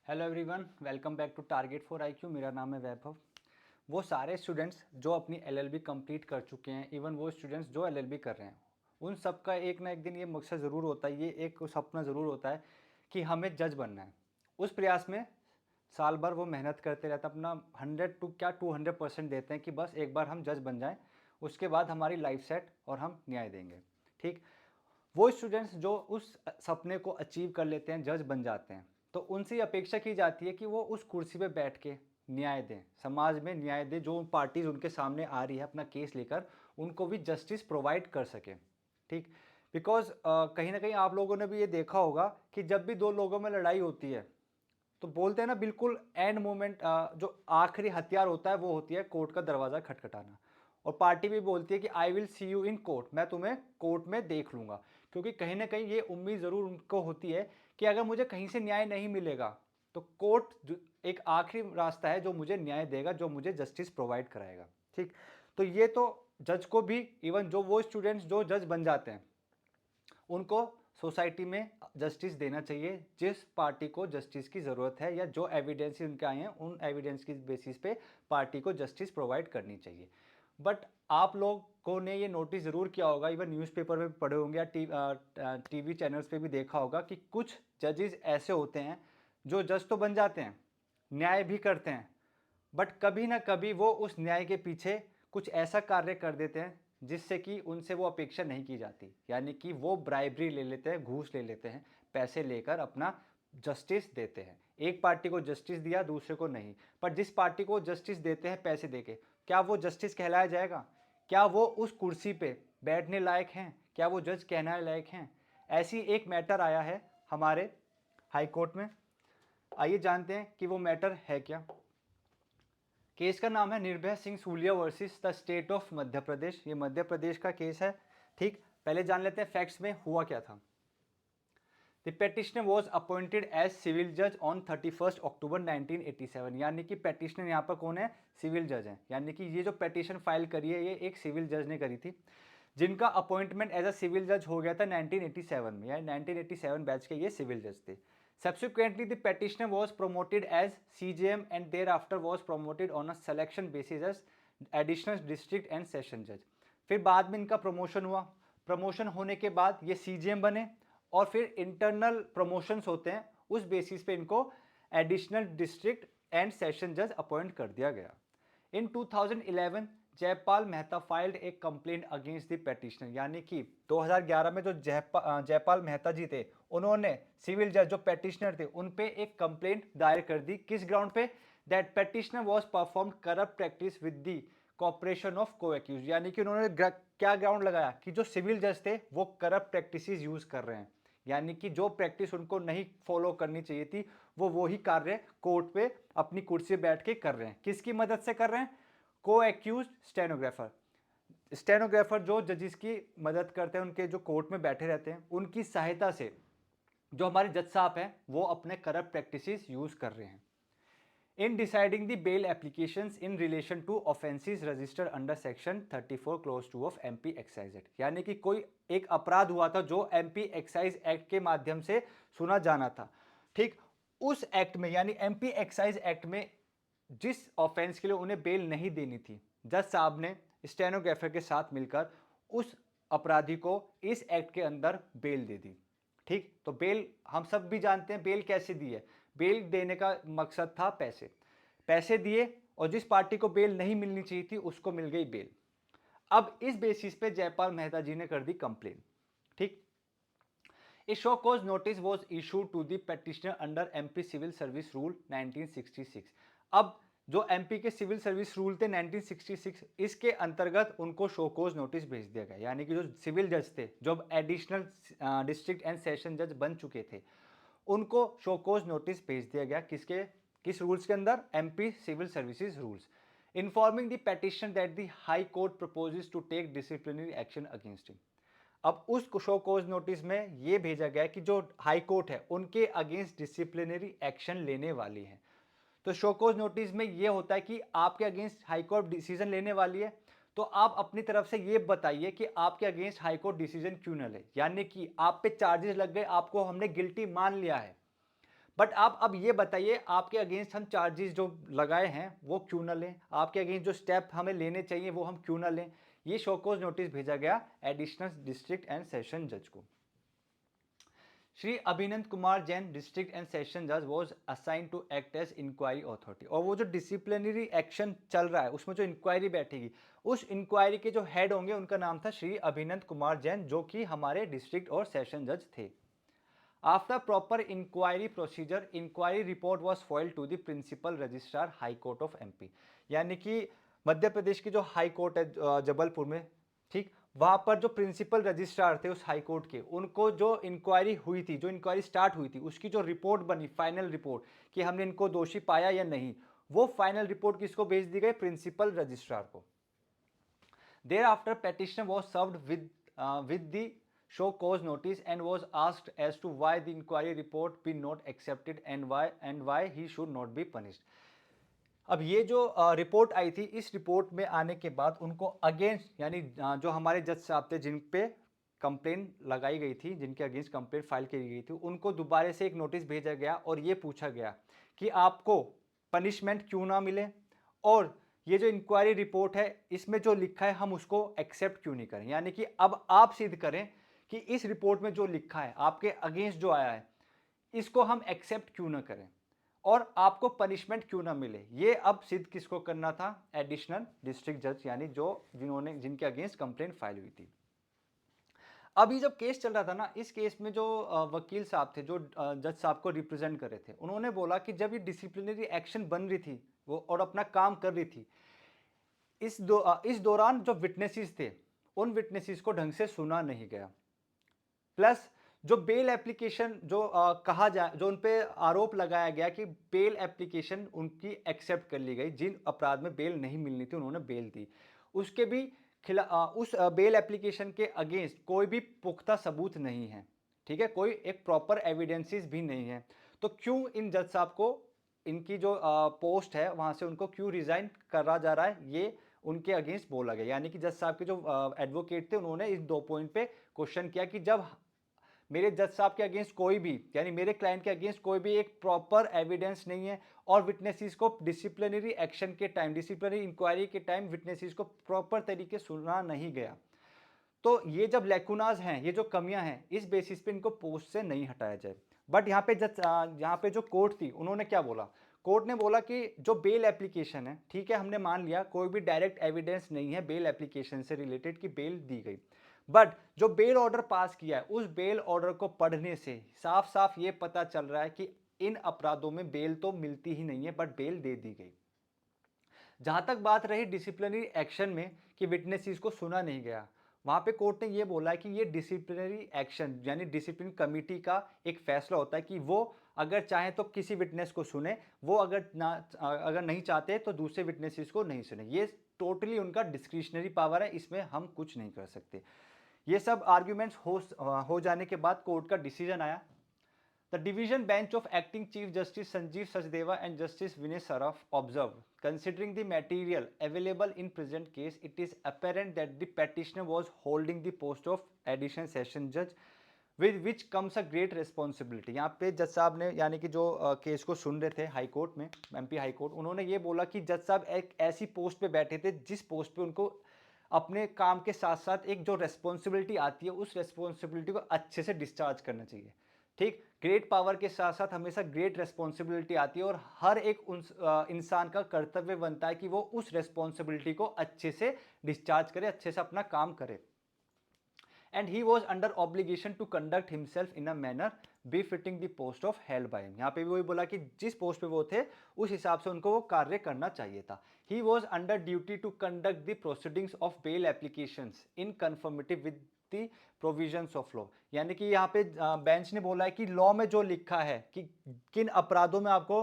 Hello everyone, welcome back to target for IQ. मेरा नाम है वैभव। वो सारे स्टूडेंट्स जो अपनी एलएलबी कंप्लीट कर चुके हैं, इवन वो स्टूडेंट्स जो एलएलबी कर रहे हैं, उन सब का एक ना एक दिन ये मकसद ज़रूर होता है, ये एक सपना ज़रूर होता है कि हमें जज बनना है। उस प्रयास में साल भर वो मेहनत करते रहते हैं, अपना 100 टू क्या 200% देते हैं कि बस एक बार हम जज बन जाएं, उसके बाद हमारी लाइफ सेट और हम न्याय देंगे। ठीक, वो स्टूडेंट्स जो उस सपने को अचीव कर लेते हैं, जज बन जाते हैं, तो उनसे अपेक्षा की जाती है कि वो उस कुर्सी पे बैठ के न्याय दें, समाज में न्याय दें। जो पार्टीज उनके सामने आ रही है अपना केस लेकर, उनको भी जस्टिस प्रोवाइड कर सकें। ठीक, बिकॉज कहीं ना कहीं आप लोगों ने भी ये देखा होगा कि जब भी दो लोगों में लड़ाई होती है तो बोलते हैं ना, बिल्कुल एंड मोमेंट जो आखिरी हथियार होता है वो होती है कोर्ट का दरवाज़ा खटखटाना। और पार्टी भी बोलती है कि I will see you in court, मैं तुम्हें कोर्ट में देख लूँगा। क्योंकि कहीं ना कहीं ये उम्मीद ज़रूर उनको होती है कि अगर मुझे कहीं से न्याय नहीं मिलेगा तो कोर्ट एक आखिरी रास्ता है जो मुझे न्याय देगा, जो मुझे जस्टिस प्रोवाइड कराएगा। ठीक, तो ये तो जज को भी, इवन जो वो स्टूडेंट्स जो जज बन जाते हैं, उनको सोसाइटी में जस्टिस देना चाहिए। जिस पार्टी को जस्टिस की ज़रूरत है या जो एविडेंस उनके आए हैं, उन एविडेंस की बेसिस पे पार्टी को जस्टिस प्रोवाइड करनी चाहिए। बट आप लोगों ने ये नोटिस ज़रूर किया होगा, इवन न्यूज़पेपर में पढ़े होंगे या टीवी चैनल्स पे भी देखा होगा कि कुछ जजेस ऐसे होते हैं जो जज तो बन जाते हैं, न्याय भी करते हैं, बट कभी ना कभी वो उस न्याय के पीछे कुछ ऐसा कार्य कर देते हैं जिससे कि उनसे वो अपेक्षा नहीं की जाती। यानी कि वो ब्राइबरी ले लेते हैं, घूस ले लेते हैं, पैसे लेकर अपना जस्टिस देते हैं। एक पार्टी को जस्टिस दिया, दूसरे को नहीं। पर जिस पार्टी को जस्टिस देते हैं पैसे देके, क्या वो जस्टिस कहलाया जाएगा? क्या वो उस कुर्सी पे बैठने लायक हैं? क्या वो जज कहने लायक हैं? ऐसी एक मैटर आया है हमारे हाई कोर्ट में। आइए जानते हैं कि वो मैटर है क्या। केस का नाम है Nirbhaya Singh Sulia versus the state of Madhya Pradesh. ये मध्य प्रदेश का केस है। ठीक, पहले जान लेते हैं फैक्ट्स में हुआ क्या था। The petitioner was appointed as civil जज ऑन 31 अक्टूबर 1987। यानी कि पेटिशनर यहाँ पर कौन है? सिविल जज है। यानी कि ये जो पेटिशन फाइल करी है ये एक सिविल जज ने करी थी, जिनका अपॉइंटमेंट एज अ सिविल जज हो गया था 1987 में। यानी 1987 बैच के ये सिविल जज थे। Subsequently, the petitioner was promoted as CJM and thereafter was promoted on a selection basis as additional district and session judge. फिर बाद में इनका प्रमोशन हुआ। प्रमोशन होने के बाद ये CJM बने और फिर इंटरनल प्रमोशंस होते हैं, उस बेसिस पे इनको एडिशनल डिस्ट्रिक्ट एंड सेशन जज अपॉइंट कर दिया गया। इन 2011 जयपाल मेहता फाइल्ड एक कंप्लेंट अगेंस्ट द पेटिशनर। यानी कि 2011 में जो जयपाल मेहता जी थे, उन्होंने सिविल जज जो पेटिशनर थे उन पे एक कंप्लेंट दायर कर दी। किस ग्राउंड पे? That petitioner was perform corrupt practice with the cooperation of co-accused. यानी कि उन्होंने क्या ग्राउंड लगाया कि जो सिविल जज थे वो करप्ट प्रैक्टिसेस यूज कर रहे हैं। यानी कि जो प्रैक्टिस उनको नहीं फॉलो करनी चाहिए थी, वो वही कार्य कोर्ट पे अपनी कुर्सी बैठ के कर रहे हैं। किसकी मदद से कर रहे हैं? को एक्यूज स्टेनोग्राफर। स्टेनोग्राफर जो जजेस की मदद करते हैं, उनके जो कोर्ट में बैठे रहते हैं, उनकी सहायता से जो हमारे जज साहब हैं वो अपने करप्ट प्रैक्टिसेस यूज कर रहे हैं। In deciding the bail applications in relation to offences registered under section 34 clause 2 of MP excise act. यानी कि कोई एक अपराध हुआ था जो एमपी एक्साइज एक्ट के माध्यम से सुना जाना था। ठीक, उस एक्ट में यानी एमपी एक्साइज एक्ट में जिस ऑफेंस के लिए उन्हें बेल नहीं देनी थी, जज साहब ने स्टेनोग्राफर के साथ मिलकर उस अपराधी को इस एक्ट के अंदर बेल दे दी। ठीक, तो बेल हम सब भी जानते हैं बेल कैसे दी है। बेल देने का मकसद था पैसे। पैसे दिए और जिस पार्टी को बेल नहीं मिलनी चाहिए थी उसको मिल गई बेल। अब इस बेसिस पे जयपाल मेहता जी ने कर दी कंप्लेन। ठीक, a show cause notice was issued to the petitioner under MP civil service rule 1966। अब जो एमपी के सिविल सर्विस रूल थे 1966, इसके अंतर्गत उनको शो कॉज नोटिस भेज दिया गया। यानी कि जो सिविल जज थे, जो एडिशनल डिस्ट्रिक्ट एंड सेशन जज बन चुके थे, उनको शो कॉज नोटिस भेज दिया गया। किस रूल्स के अंदर? MP civil services rules. Informing the petition that the High Court proposes to take disciplinary action against him. अब उस शो कॉज नोटिस में यह भेजा गया कि जो हाई कोर्ट है उनके अगेंस्ट डिसिप्लिनरी एक्शन लेने वाली है। तो शो कॉज नोटिस में यह होता है कि आपके अगेंस्ट हाई कोर्ट डिसीजन लेने वाली है, तो आप अपनी तरफ से यह बताइए कि आपके अगेंस्ट हाई कोर्ट डिसीजन क्यों न ले। यानी कि आप पे चार्जेस लग गए, आपको हमने गिल्टी मान लिया है, बट आप अब ये बताइए आपके अगेंस्ट हम चार्जेस जो लगाए हैं वो क्यों ना लें, आपके अगेंस्ट जो स्टेप हमें लेने चाहिए वो हम क्यों ना लें। ये शोकॉज नोटिस भेजा गया एडिशनल डिस्ट्रिक्ट एंड सेशन जज को। Shri Abhinand Kumar Jain district and session जज was assigned to act as inquiry authority. और वो जो डिसिप्लिनरी एक्शन चल रहा है उसमें जो इंक्वायरी बैठेगी, उस इंक्वायरी के जो हेड होंगे उनका नाम था श्री अभिनंद कुमार जैन, जो कि हमारे डिस्ट्रिक्ट और सेशन जज थे। After proper inquiry procedure, inquiry report was file to the principal registrar High Court of MP. यानी कि मध्य प्रदेश की जो हाई कोर्ट है जबलपुर में, ठीक, वहां पर जो प्रिंसिपल रजिस्ट्रार थे उस हाई कोर्ट के, उनको जो इंक्वायरी हुई थी, जो इंक्वायरी स्टार्ट हुई थी, उसकी जो रिपोर्ट बनी, फाइनल रिपोर्ट कि हमने इनको दोषी पाया या नहीं, वो फाइनल रिपोर्ट किसको भेज दी गई? प्रिंसिपल रजिस्ट्रार को। Thereafter, petitioner was served with the show cause notice and was asked as to why the inquiry report be not accepted and why he should not be punished. अब ये जो report आई थी, इस report में आने के बाद उनको अगेंस्ट, यानी जो हमारे जज साहब थे जिन पे कंप्लेन लगाई गई थी, जिनके अगेंस्ट कंप्लेन फाइल की गई थी, उनको दोबारा से एक नोटिस भेजा गया और ये पूछा गया कि आपको पनिशमेंट क्यों ना मिले, और ये जो इंक्वायरी रिपोर्ट है इसमें जो लिखा है हम उसको एक्सेप्ट क्यों नहीं करें। यानी कि अब आप सिद्ध करें कि इस रिपोर्ट में जो लिखा है, आपके अगेंस्ट जो आया है, इसको हम एक्सेप्ट क्यों ना करें और आपको पनिशमेंट क्यों ना मिले। ये अब सिद्ध किसको करना था? एडिशनल डिस्ट्रिक्ट जज, यानी जिनके अगेंस्ट कंप्लेंट फाइल हुई थी। अभी जब केस चल रहा था ना, इस केस में जो वकील साहब थे, जो जज साहब को रिप्रेजेंट कर रहे थे, उन्होंने बोला कि जब ये डिसिप्लिनरी एक्शन बन रही थी वो और अपना काम कर रही थी, इस दौरान जो विटनेसेस थे, उन विटनेसेस को ढंग से सुना नहीं गया। प्लस जो बेल एप्लीकेशन कहा जाए, जो उन पे आरोप लगाया गया कि बेल एप्लीकेशन उनकी एक्सेप्ट कर ली गई, जिन अपराध में बेल नहीं मिलनी थी उन्होंने बेल दी, उसके भी उस बेल एप्लीकेशन के अगेंस्ट कोई भी पुख्ता सबूत नहीं है, ठीक है, कोई एक प्रॉपर एविडेंसेस भी नहीं है। तो क्यों इन जज साहब को इनकी जो पोस्ट है वहां से उनको क्यों रिजाइन करा जा रहा है, ये उनके अगेंस्ट बोला गया। यानी कि जज साहब के जो एडवोकेट थे उन्होंने इस 2 पॉइंट पे क्वेश्चन किया कि जब मेरे जज साहब के अगेंस्ट कोई भी, यानी मेरे क्लाइंट के अगेंस्ट कोई भी एक प्रॉपर एविडेंस नहीं है और विटनेसेस को डिसिप्लिनरी एक्शन के टाइम, डिसिप्लिनरी इंक्वायरी के टाइम विटनेसेस को प्रॉपर तरीके सुना नहीं गया, तो ये जब लैकुनाज हैं, ये जो कमियां हैं, इस बेसिस पे इनको पोस्ट से नहीं हटाया जाए। बट यहाँ पे जो कोर्ट थी उन्होंने क्या बोला? कोर्ट ने बोला कि जो बेल एप्लीकेशन है, ठीक है, हमने मान लिया कोई भी डायरेक्ट एविडेंस नहीं है बेल एप्लीकेशन से रिलेटेड कि बेल दी गई, बट जो बेल ऑर्डर पास किया है उस बेल ऑर्डर को पढ़ने से साफ साफ ये पता चल रहा है कि इन अपराधों में बेल तो मिलती ही नहीं है, बट बेल दे दी गई। जहां तक बात रही डिसिप्लिनरी एक्शन में कि विटनेसेस को सुना नहीं गया, वहां पे कोर्ट ने ये बोला कि ये डिसिप्लिनरी एक्शन, यानी डिसिप्लिन कमेटी का एक फैसला होता है कि वो अगर चाहे तो किसी विटनेस को सुने, वो अगर नहीं चाहते तो दूसरे विटनेसेस को नहीं सुने। ये टोटली उनका डिस्क्रिशनरी पावर है, इसमें हम कुछ नहीं कर सकते। ये सब आर्ग्यूमेंट्स हो जाने के बाद कोर्ट का डिसीजन आया। The division bench of acting Chief Justice Sanjeev Sachdeva and Justice Vinay Saraf observed, considering the material available in present case, it is apparent that the petitioner was holding the post of additional session judge, with which comes a great responsibility। यहाँ पे जज साहब ने, यानी कि जो case को सुन रहे थे हाई कोर्ट में, एमपी हाई कोर्ट, उन्होंने ये बोला कि जज साहब एक ऐसी पोस्ट पे बैठे थे जिस पोस्ट पे उनको अपने काम के साथ साथ एक जो रेस्पॉन्सिबिलिटी आती है उस रेस्पॉन्सिबिलिटी को अच्छे से डिस्चार्ज करना चाहिए। ठीक, ग्रेट पावर के साथ साथ हमेशा ग्रेट रेस्पॉन्सिबिलिटी आती है और हर एक इंसान का कर्तव्य बनता है कि वो उस रेस्पॉन्सिबिलिटी को अच्छे से डिस्चार्ज करे, अच्छे से अपना काम करे। And he was under obligation to conduct himself in a manner befitting the post of held by him. यहाँ पे भी वही बोला कि जिस पोस्ट पे वो थे उस हिसाब से उनको वो कार्य करना चाहिए था। He was under duty to conduct the proceedings of bail applications in conformity with the provisions of law. यानी कि यहाँ पे बेंच ने बोला है कि लॉ में जो लिखा है कि किन अपराधों में आपको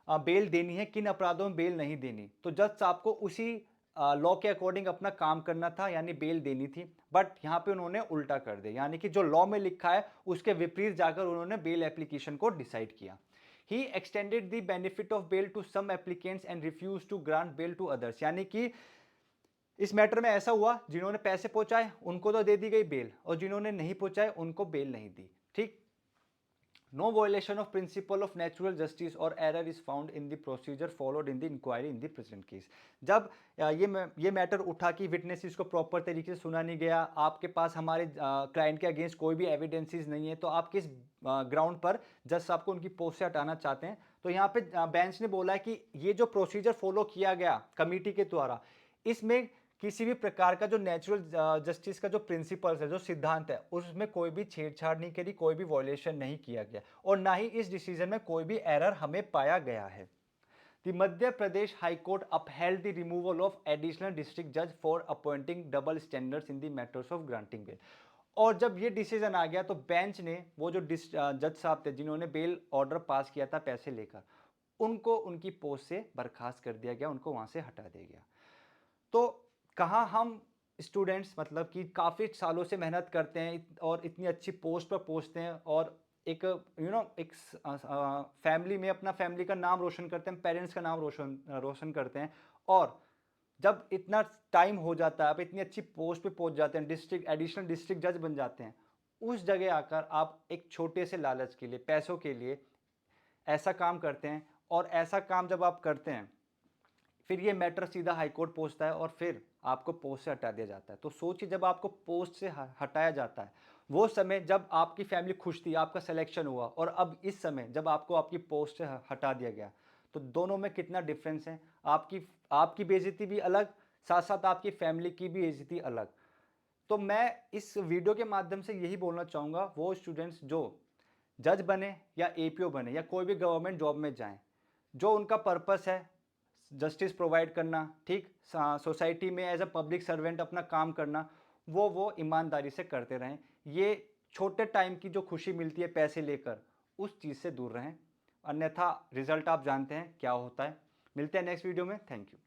बेल देनी है, किन अपराधों में बेल नहीं देनी, तो जज साहब को उसी लॉ के अकॉर्डिंग अपना काम करना था, यानी बेल देनी थी। बट यहाँ पे उन्होंने उल्टा कर दिया, यानी कि जो लॉ में लिखा है उसके विपरीत जाकर उन्होंने बेल एप्लीकेशन को डिसाइड किया। He extended the benefit of bail to some applicants and refuse to grant bail to others. यानी कि इस मैटर में ऐसा हुआ, जिन्होंने पैसे पहुंचाए उनको तो दे दी गई बेल और जिन्होंने नहीं पहुंचाए उनको बेल नहीं दी। ठीक, No violation of principle of natural justice or error is found in the procedure followed in the inquiry in the present case. जब ये मैटर उठा कि विटनेसेस को प्रॉपर तरीके से सुना नहीं गया, आपके पास हमारे क्लाइंट के अगेंस्ट कोई भी एविडेंसेस नहीं है, तो आप किस ग्राउंड पर जज साहब को उनकी पोस्ट से हटाना चाहते हैं? तो यहाँ पे बेंच ने बोला है कि ये जो प्रोसीजर फॉलो किया गया कमिटी के द्वारा, इसमें किसी भी प्रकार का जो नेचुरल जस्टिस का जो प्रिंसिपल्स है, जो सिद्धांत है, उसमें कोई भी छेड़छाड़ नहीं करी, कोई भी वॉयलेशन नहीं किया गया और ना ही इस डिसीजन में कोई भी एरर हमें पाया गया है। The Madhya Pradesh High Court upheld the removal of additional district judge for appointing double standards in the matters of granting bail. और जब ये डिसीजन आ गया तो बेंच ने वो जो जज साहब थे जिन्होंने बेल ऑर्डर पास किया था पैसे लेकर, उनको उनकी पोस्ट से बर्खास्त कर दिया गया, उनको वहां से हटा दिया गया। तो कहाँ हम स्टूडेंट्स मतलब कि काफ़ी सालों से मेहनत करते हैं और इतनी अच्छी पोस्ट पर पहुँचते हैं और एक एक फैमिली में अपना फैमिली का नाम रोशन करते हैं, पेरेंट्स का नाम रोशन रोशन करते हैं और जब इतना टाइम हो जाता है, आप इतनी अच्छी पोस्ट पे पहुंच जाते हैं, डिस्ट्रिक्ट एडिशनल डिस्ट्रिक्ट जज बन जाते हैं, उस जगह आकर आप एक छोटे से लालच के लिए, पैसों के लिए ऐसा काम करते हैं और ऐसा काम जब आप करते हैं फिर ये मैटर सीधा हाई कोर्ट पहुंचता है और फिर आपको पोस्ट से हटा दिया जाता है। तो सोचिए जब आपको पोस्ट से हटाया जाता है, वो समय जब आपकी फैमिली खुश थी, आपका सिलेक्शन हुआ और अब इस समय जब आपको आपकी पोस्ट से हटा दिया गया, तो दोनों में कितना डिफरेंस है। आपकी आपकी बेइज्जती भी अलग, साथ साथ आपकी फैमिली की भी बेइज्जती अलग। तो मैं इस वीडियो के माध्यम से यही बोलना चाहूँगा वो स्टूडेंट्स जो जज बने या एपीओ बने या कोई भी गवर्नमेंट जॉब में जाएं, जो उनका पर्पस है जस्टिस प्रोवाइड करना, ठीक सोसाइटी में एज अ पब्लिक सर्वेंट अपना काम करना, वो ईमानदारी से करते रहें। ये छोटे टाइम की जो खुशी मिलती है पैसे लेकर, उस चीज़ से दूर रहें, अन्यथा रिजल्ट आप जानते हैं क्या होता है। मिलते हैं नेक्स्ट वीडियो में। Thank you.